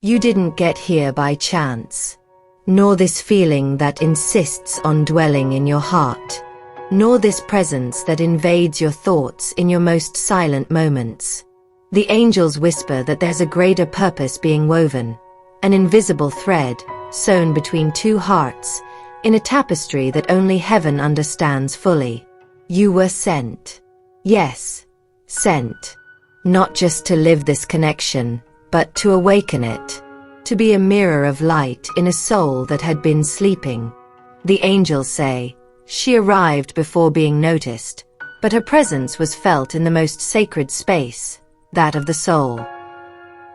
You didn't get here by chance, nor this feeling that insists on dwelling in your heart, nor this presence that invades your thoughts in your most silent moments. The angels whisper that there's a greater purpose being woven, an invisible thread sewn between two hearts, in a tapestry that only heaven understands fully. You were sent. Yes, sent. Not just to live this connection, but to awaken it. To be a mirror of light in a soul that had been sleeping. The angels say, she arrived before being noticed, but her presence was felt in the most sacred space, that of the soul.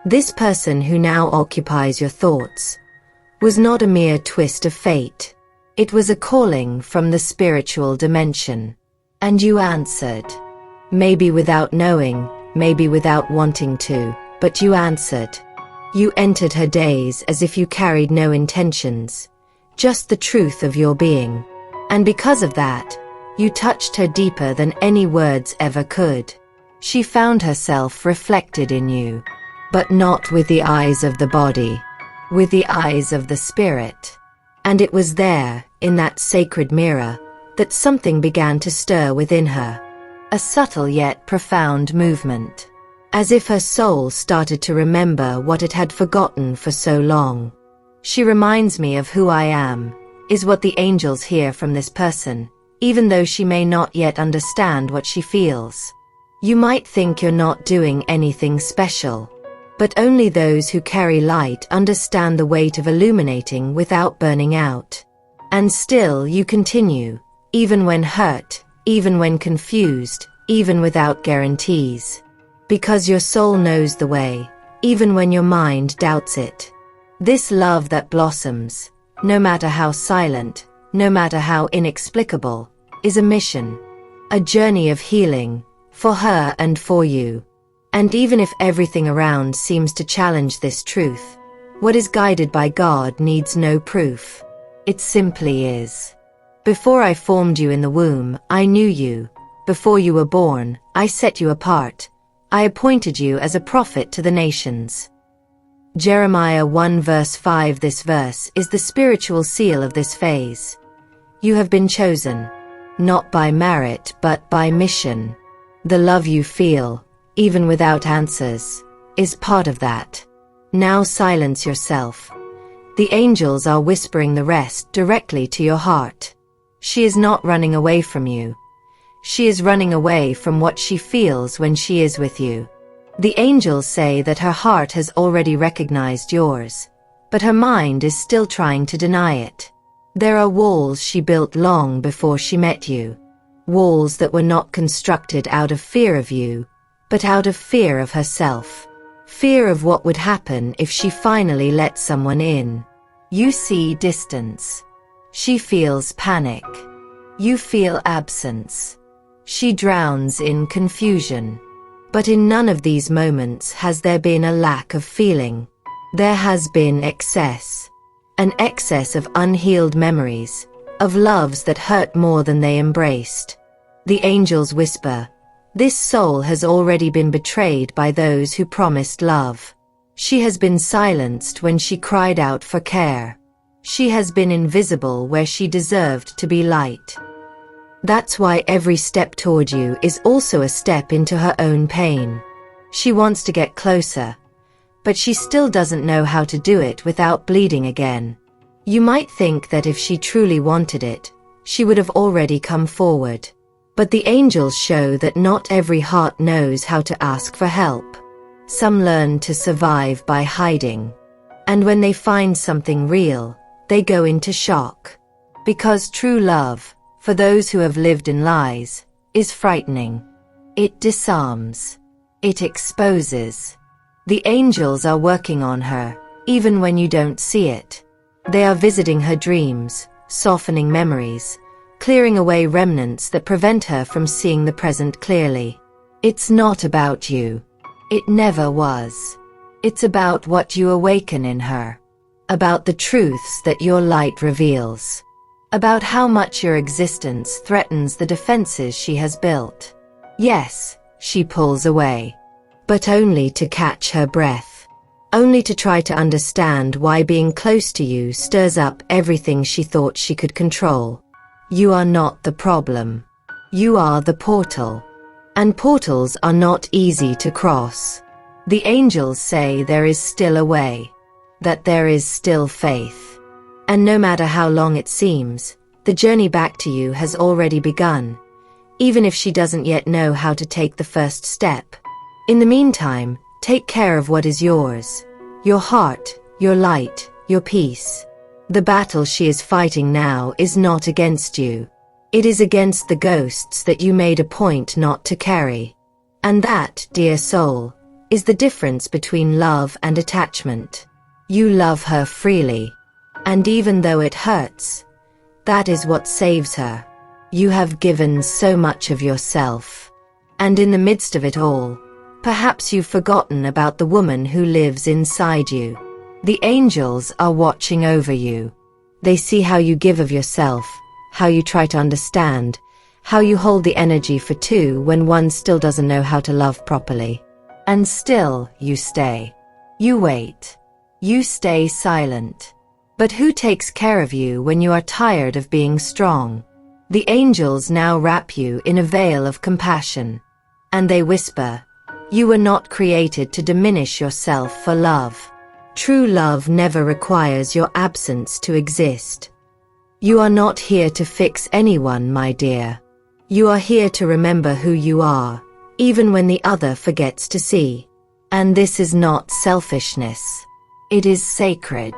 This person who now occupies your thoughts was not a mere twist of fate. It was a calling from the spiritual dimension. And you answered. Maybe without knowing, maybe without wanting to, but you answered. You entered her days as if you carried no intentions, just the truth of your being. And because of that, you touched her deeper than any words ever could. She found herself reflected in you, but not with the eyes of the body, with the eyes of the spirit. And it was there, in that sacred mirror, that something began to stir within her. A subtle yet profound movement. As if her soul started to remember what it had forgotten for so long. She reminds me of who I am, is what the angels hear from this person, even though she may not yet understand what she feels. You might think you're not doing anything special, but only those who carry light understand the weight of illuminating without burning out. And still you continue, even when hurt, even when confused, even without guarantees. Because your soul knows the way, even when your mind doubts it. This love that blossoms, no matter how silent, no matter how inexplicable, is a mission. A journey of healing, for her and for you. And even if everything around seems to challenge this truth, what is guided by God needs no proof. It simply is. Before I formed you in the womb, I knew you. Before you were born, I set you apart. I appointed you as a prophet to the nations. Jeremiah 1 verse 5. This verse is the spiritual seal of this phase. You have been chosen, not by merit but by mission. The love you feel, even without answers, is part of that. Now silence yourself. The angels are whispering the rest directly to your heart. She is not running away from you. She is running away from what she feels when she is with you. The angels say that her heart has already recognized yours, but her mind is still trying to deny it. There are walls she built long before she met you. Walls that were not constructed out of fear of you, but out of fear of herself. Fear of what would happen if she finally let someone in. You see distance. She feels panic. You feel absence. She drowns in confusion. But in none of these moments has there been a lack of feeling. There has been excess. An excess of unhealed memories, of loves that hurt more than they embraced. The angels whisper, this soul has already been betrayed by those who promised love. She has been silenced when she cried out for care. She has been invisible where she deserved to be light. That's why every step toward you is also a step into her own pain. She wants to get closer, but she still doesn't know how to do it without bleeding again. You might think that if she truly wanted it, she would have already come forward. But the angels show that not every heart knows how to ask for help. Some learn to survive by hiding. And when they find something real, they go into shock. Because true love, for those who have lived in lies, is frightening. It disarms. It exposes. The angels are working on her, even when you don't see it. They are visiting her dreams, softening memories, clearing away remnants that prevent her from seeing the present clearly. It's not about you. It never was. It's about what you awaken in her. About the truths that your light reveals. About how much your existence threatens the defenses she has built. Yes, she pulls away. But only to catch her breath. only to try to understand why being close to you stirs up everything she thought she could control. You are not the problem. You are the portal. And portals are not easy to cross. The angels say there is still a way, that there is still faith. And no matter how long it seems, the journey back to you has already begun, even if she doesn't yet know how to take the first step. In the meantime, take care of what is yours. Your heart, your light, your peace. The battle she is fighting now is not against you. It is against the ghosts that you made a point not to carry. And that, dear soul, is the difference between love and attachment. You love her freely. And even though it hurts, that is what saves her. You have given so much of yourself. And in the midst of it all, perhaps you've forgotten about the woman who lives inside you. The angels are watching over you. They see how you give of yourself, how you try to understand, how you hold the energy for two when one still doesn't know how to love properly. And still, you stay. You wait. You stay silent. But who takes care of you when you are tired of being strong? The angels now wrap you in a veil of compassion. And they whisper, you were not created to diminish yourself for love. True love never requires your absence to exist. You are not here to fix anyone, my dear. You are here to remember who you are, even when the other forgets to see. And this is not selfishness. It is sacred.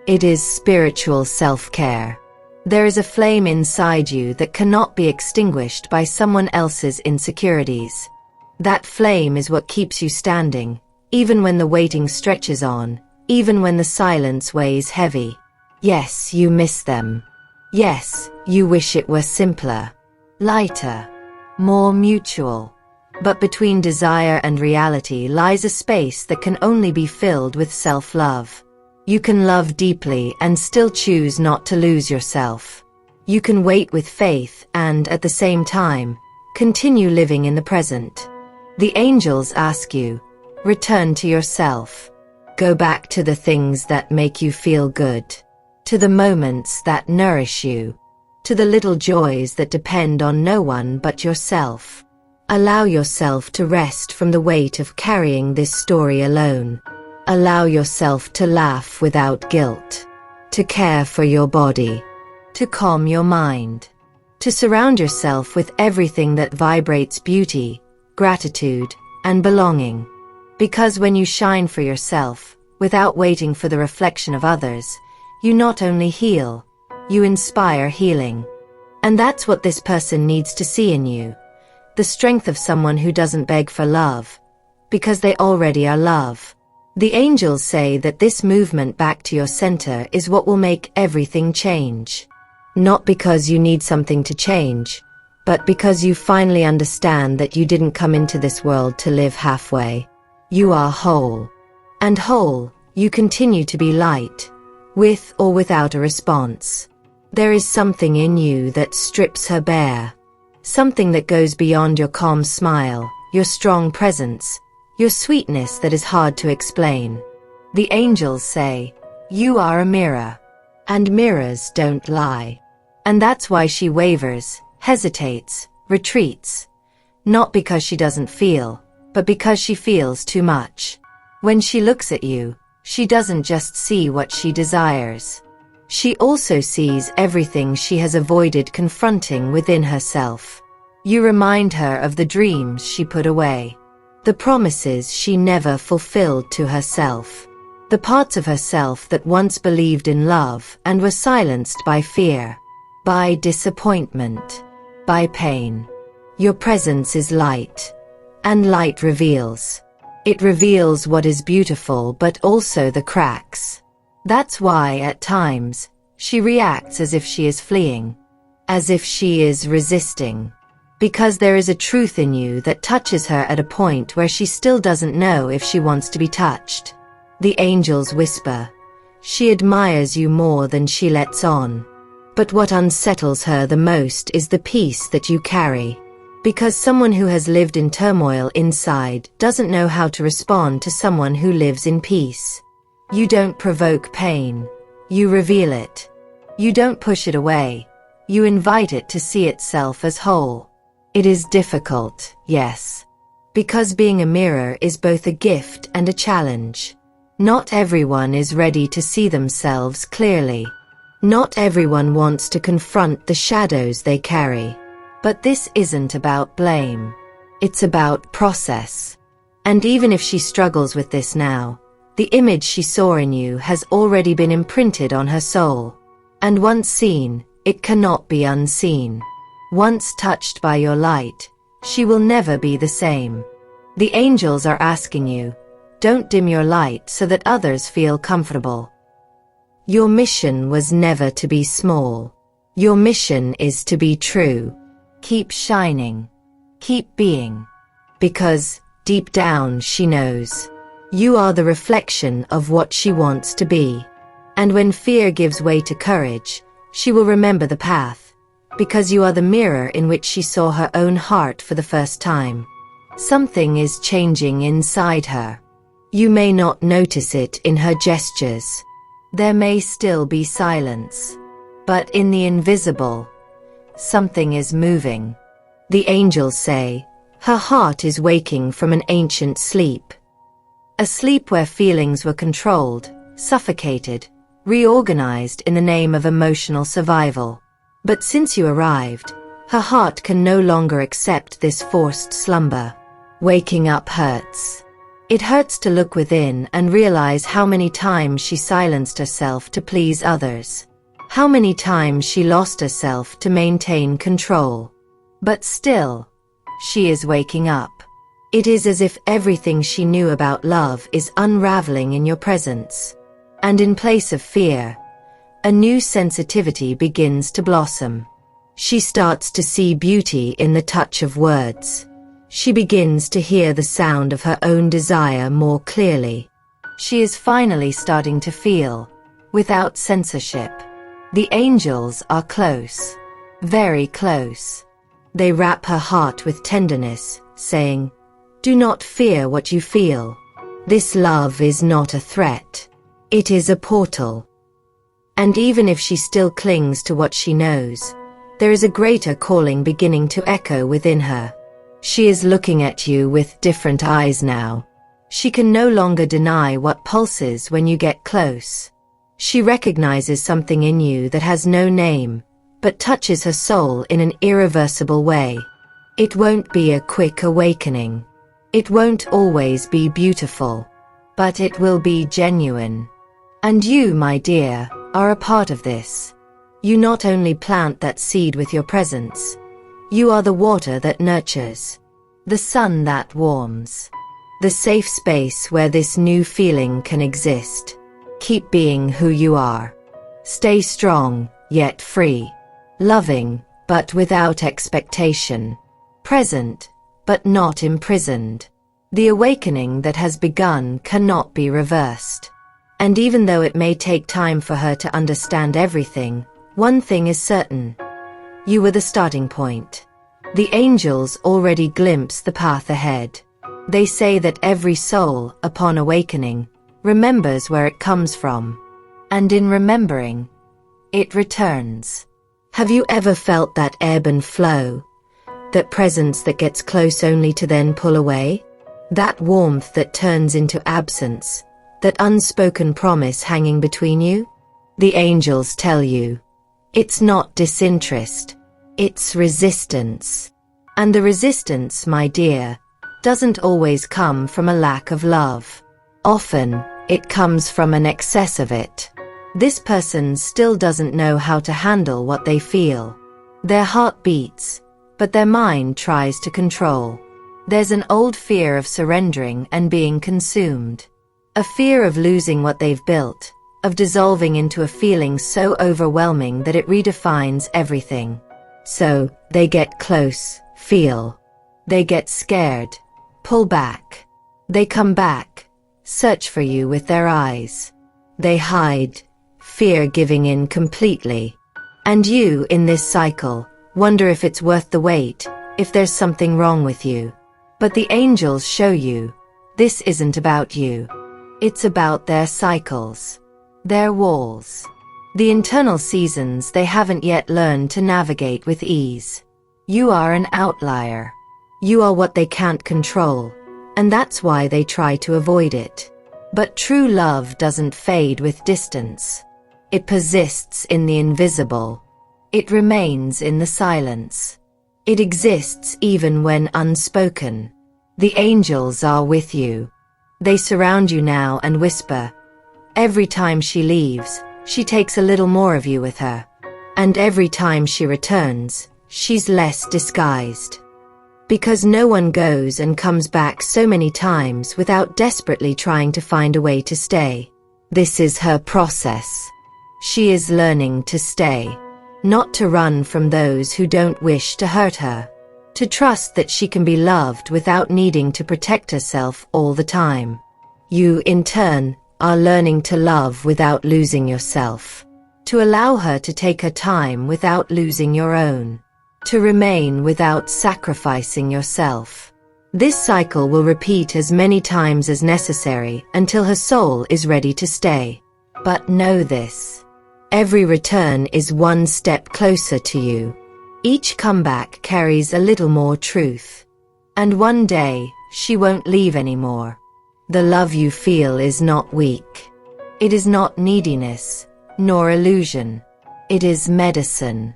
It is spiritual self-care. There is a flame inside you that cannot be extinguished by someone else's insecurities. That flame is what keeps you standing, even when the waiting stretches on, even when the silence weighs heavy. Yes, you miss them. Yes, you wish it were simpler, lighter, more mutual. But between desire and reality lies a space that can only be filled with self-love. You can love deeply and still choose not to lose yourself. You can wait with faith and, at the same time, continue living in the present. The angels ask you, return to yourself. Go back to the things that make you feel good, to the moments that nourish you, to the little joys that depend on no one but yourself. Allow yourself to rest from the weight of carrying this story alone. Allow yourself to laugh without guilt, to care for your body, to calm your mind, to surround yourself with everything that vibrates beauty, gratitude, and belonging. Because when you shine for yourself, without waiting for the reflection of others, you not only heal, you inspire healing. And that's what this person needs to see in you. The strength of someone who doesn't beg for love, because they already are love. The angels say that this movement back to your center is what will make everything change. Not because you need something to change, but because you finally understand that you didn't come into this world to live halfway. You are whole. And whole, you continue to be light, with or without a response. There is something in you that strips her bare. Something that goes beyond your calm smile, your strong presence, your sweetness that is hard to explain. The angels say, you are a mirror. And mirrors don't lie. And that's why she wavers, hesitates, retreats. Not because she doesn't feel, but because she feels too much. When she looks at you, she doesn't just see what she desires. She also sees everything she has avoided confronting within herself. You remind her of the dreams she put away, the promises she never fulfilled to herself, the parts of herself that once believed in love and were silenced by fear, by disappointment, by pain. Your presence is light, and light reveals. It reveals what is beautiful but also the cracks. That's why, at times, she reacts as if she is fleeing, as if she is resisting. Because there is a truth in you that touches her at a point where she still doesn't know if she wants to be touched. The angels whisper, she admires you more than she lets on. But what unsettles her the most is the peace that you carry. Because someone who has lived in turmoil inside doesn't know how to respond to someone who lives in peace. You don't provoke pain. You reveal it. You don't push it away. You invite it to see itself as whole. It is difficult, yes. Because being a mirror is both a gift and a challenge. Not everyone is ready to see themselves clearly. Not everyone wants to confront the shadows they carry. But this isn't about blame. It's about process. And even if she struggles with this now, the image she saw in you has already been imprinted on her soul. And once seen, it cannot be unseen. Once touched by your light, she will never be the same. The angels are asking you, don't dim your light so that others feel comfortable. Your mission was never to be small. Your mission is to be true. Keep shining. Keep being. Because, deep down, she knows. You are the reflection of what she wants to be. And when fear gives way to courage, she will remember the path. Because you are the mirror in which she saw her own heart for the first time. Something is changing inside her. You may not notice it in her gestures. There may still be silence. But in the invisible, something is moving. The angels say, her heart is waking from an ancient sleep. A sleep where feelings were controlled, suffocated, reorganized in the name of emotional survival. But since you arrived, her heart can no longer accept this forced slumber. Waking up hurts. It hurts to look within and realize how many times she silenced herself to please others. How many times she lost herself to maintain control. But still, she is waking up. It is as if everything she knew about love is unraveling in your presence. And in place of fear, a new sensitivity begins to blossom. She starts to see beauty in the touch of words. She begins to hear the sound of her own desire more clearly. She is finally starting to feel, without censorship. The angels are close, very close. They wrap her heart with tenderness, saying, do not fear what you feel. This love is not a threat. It is a portal. And even if she still clings to what she knows, there is a greater calling beginning to echo within her. She is looking at you with different eyes now. She can no longer deny what pulses when you get close. She recognizes something in you that has no name, but touches her soul in an irreversible way. It won't be a quick awakening. It won't always be beautiful, but it will be genuine. And you, my dear, are a part of this. You not only plant that seed with your presence, you are the water that nurtures, the sun that warms, the safe space where this new feeling can exist. Keep being who you are. Stay strong, yet free. Loving, but without expectation. Present, but not imprisoned. The awakening that has begun cannot be reversed. And even though it may take time for her to understand everything, one thing is certain. You were the starting point. The angels already glimpse the path ahead. They say that every soul, upon awakening, remembers where it comes from. And in remembering, it returns. Have you ever felt that ebb and flow? That presence that gets close only to then pull away? That warmth that turns into absence? That unspoken promise hanging between you? The angels tell you, it's not disinterest, it's resistance. And the resistance, my dear, doesn't always come from a lack of love. Often, it comes from an excess of it. This person still doesn't know how to handle what they feel. Their heart beats, but their mind tries to control. There's an old fear of surrendering and being consumed. A fear of losing what they've built, of dissolving into a feeling so overwhelming that it redefines everything. So, they get close, feel. They get scared, pull back. They come back, search for you with their eyes. They hide, fear giving in completely. And you, in this cycle, wonder if it's worth the wait, if there's something wrong with you. But the angels show you, this isn't about you. It's about their cycles, their walls, the internal seasons they haven't yet learned to navigate with ease. You are an outlier. You are what they can't control, and that's why they try to avoid it. But true love doesn't fade with distance. It persists in the invisible. It remains in the silence. It exists even when unspoken. The angels are with you. They surround you now and whisper. Every time she leaves, she takes a little more of you with her. And every time she returns, she's less disguised. Because no one goes and comes back so many times without desperately trying to find a way to stay. This is her process. She is learning to stay, not to run from those who don't wish to hurt her, to trust that she can be loved without needing to protect herself all the time. You, in turn, are learning to love without losing yourself, to allow her to take her time without losing your own, to remain without sacrificing yourself. This cycle will repeat as many times as necessary until her soul is ready to stay. But know this. Every return is one step closer to you. Each comeback carries a little more truth. And one day, she won't leave anymore. The love you feel is not weak. It is not neediness, nor illusion. It is medicine.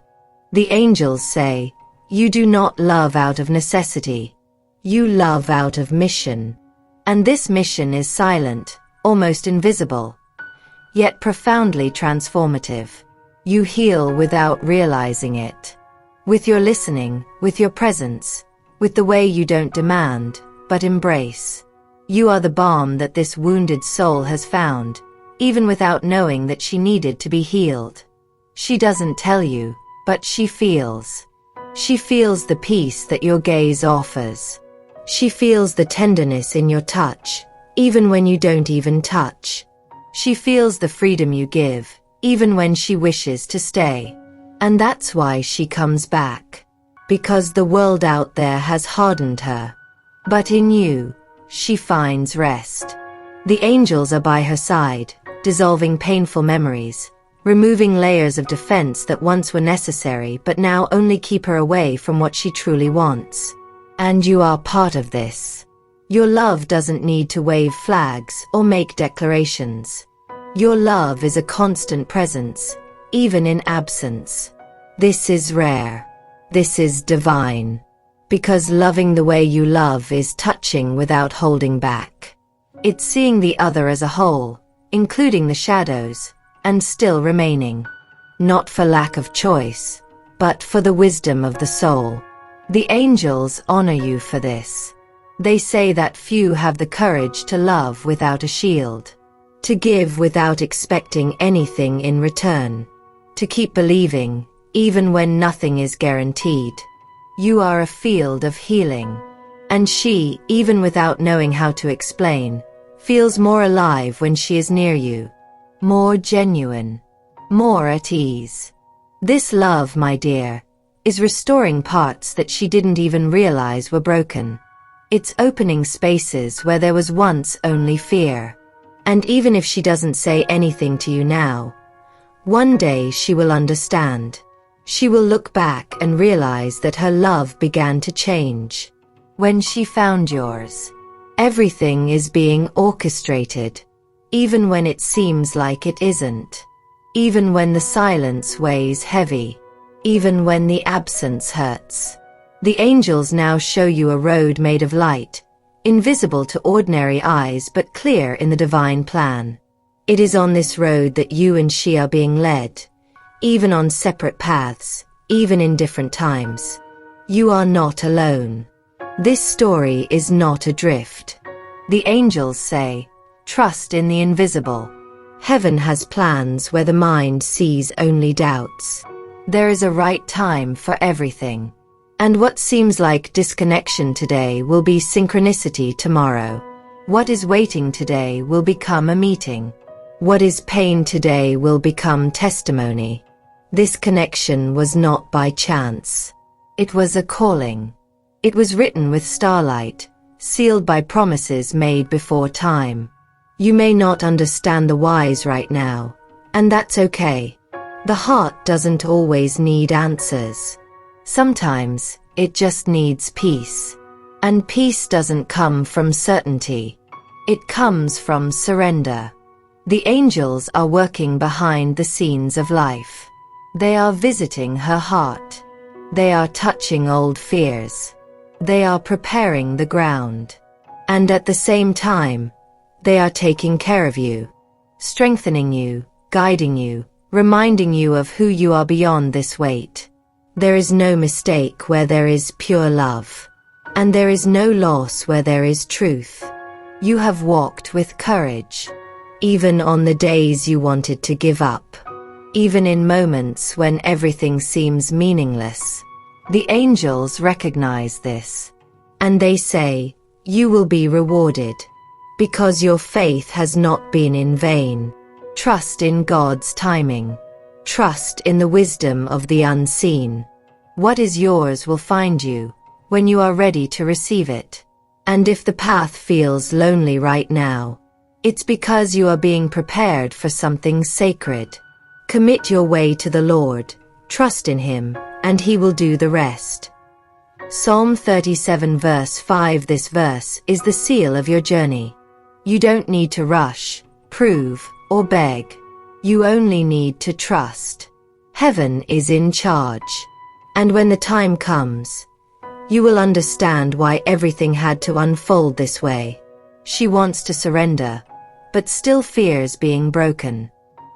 The angels say, you do not love out of necessity. You love out of mission. And this mission is silent, almost invisible, yet profoundly transformative. You heal without realizing it. With your listening, with your presence, with the way you don't demand, but embrace. You are the balm that this wounded soul has found, even without knowing that she needed to be healed. She doesn't tell you, but she feels. She feels the peace that your gaze offers. She feels the tenderness in your touch, even when you don't even touch. She feels the freedom you give, even when she wishes to stay. And that's why she comes back. Because the world out there has hardened her. But in you, she finds rest. The angels are by her side, dissolving painful memories, removing layers of defense that once were necessary but now only keep her away from what she truly wants. And you are part of this. Your love doesn't need to wave flags or make declarations. Your love is a constant presence, even in absence. This is rare. This is divine. Because loving the way you love is touching without holding back. It's seeing the other as a whole, including the shadows, and still remaining. Not for lack of choice, but for the wisdom of the soul. The angels honor you for this. They say that few have the courage to love without a shield, to give without expecting anything in return, to keep believing, even when nothing is guaranteed. You are a field of healing. And she, even without knowing how to explain, feels more alive when she is near you. More genuine. More at ease. This love, my dear, is restoring parts that she didn't even realize were broken. It's opening spaces where there was once only fear. And even if she doesn't say anything to you now, one day she will understand. She will look back and realize that her love began to change when she found yours. Everything is being orchestrated, even when it seems like it isn't. Even when the silence weighs heavy. Even when the absence hurts. The angels now show you a road made of light, invisible to ordinary eyes but clear in the divine plan. It is on this road that you and she are being led, even on separate paths, even in different times. You are not alone. This story is not adrift. The angels say, trust in the invisible. Heaven has plans where the mind sees only doubts. There is a right time for everything. And what seems like disconnection today will be synchronicity tomorrow. What is waiting today will become a meeting. What is pain today will become testimony. This connection was not by chance. It was a calling. It was written with starlight, sealed by promises made before time. You may not understand the whys right now, and that's okay. The heart doesn't always need answers. Sometimes, it just needs peace. And peace doesn't come from certainty. It comes from surrender. The angels are working behind the scenes of life. They are visiting her heart. They are touching old fears. They are preparing the ground. And at the same time, they are taking care of you, strengthening you, guiding you, reminding you of who you are beyond this weight. There is no mistake where there is pure love. And there is no loss where there is truth. You have walked with courage, even on the days you wanted to give up, even in moments when everything seems meaningless. The angels recognize this, and they say, you will be rewarded, because your faith has not been in vain. Trust in God's timing. Trust in the wisdom of the unseen. What is yours will find you, when you are ready to receive it. And if the path feels lonely right now, it's because you are being prepared for something sacred. Commit your way to the Lord, trust in Him, and He will do the rest. Psalm 37 verse 5. This verse is the seal of your journey. You don't need to rush, prove, or beg. You only need to trust. Heaven is in charge. And when the time comes, you will understand why everything had to unfold this way. She wants to surrender, but still fears being broken.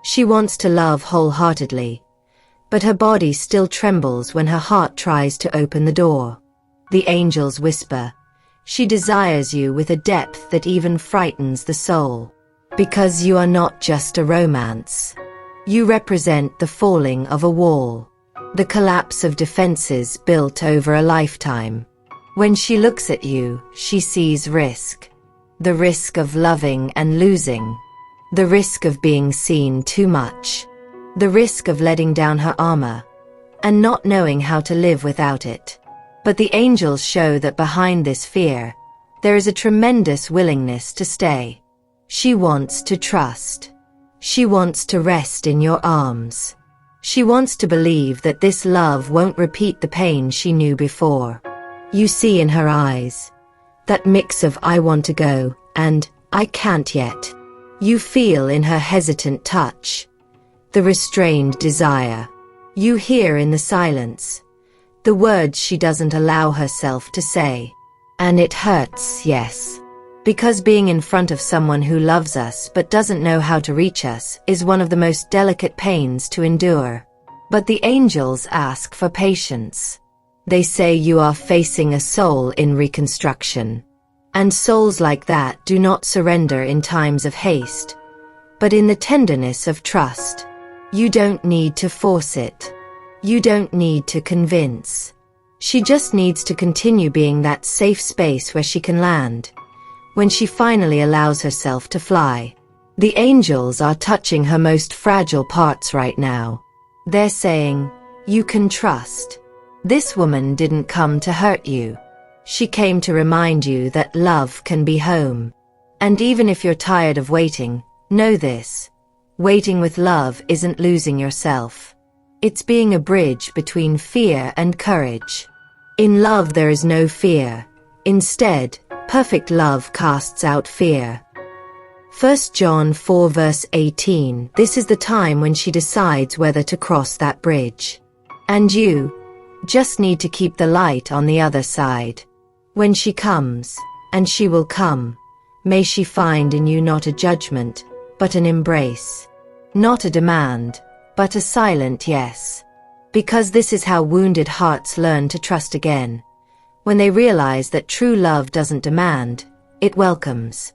She wants to love wholeheartedly, but her body still trembles when her heart tries to open the door. The angels whisper, she desires you with a depth that even frightens the soul. Because you are not just a romance. You represent the falling of a wall. The collapse of defenses built over a lifetime. When she looks at you, she sees risk. The risk of loving and losing. The risk of being seen too much. The risk of letting down her armor, and not knowing how to live without it. But the angels show that behind this fear, there is a tremendous willingness to stay. She wants to trust. She wants to rest in your arms. She wants to believe that this love won't repeat the pain she knew before. You see in her eyes that mix of I want to go and I can't yet. You feel in her hesitant touch the restrained desire. You hear in the silence the words she doesn't allow herself to say. And it hurts, yes. Because being in front of someone who loves us but doesn't know how to reach us is one of the most delicate pains to endure. But the angels ask for patience. They say you are facing a soul in reconstruction. And souls like that do not surrender in times of haste, but in the tenderness of trust. You don't need to force it. You don't need to convince. She just needs to continue being that safe space where she can land. When she finally allows herself to fly, the angels are touching her most fragile parts right now. They're saying, you can trust. This woman didn't come to hurt you. She came to remind you that love can be home. And even if you're tired of waiting, know this. Waiting with love isn't losing yourself. It's being a bridge between fear and courage. In love there is no fear. Instead, perfect love casts out fear. 1 John 4 verse 18. This is the time when she decides whether to cross that bridge. And you just need to keep the light on the other side. When she comes, and she will come, may she find in you not a judgment, but an embrace. Not a demand, but a silent yes. Because this is how wounded hearts learn to trust again. When they realize that true love doesn't demand, it welcomes.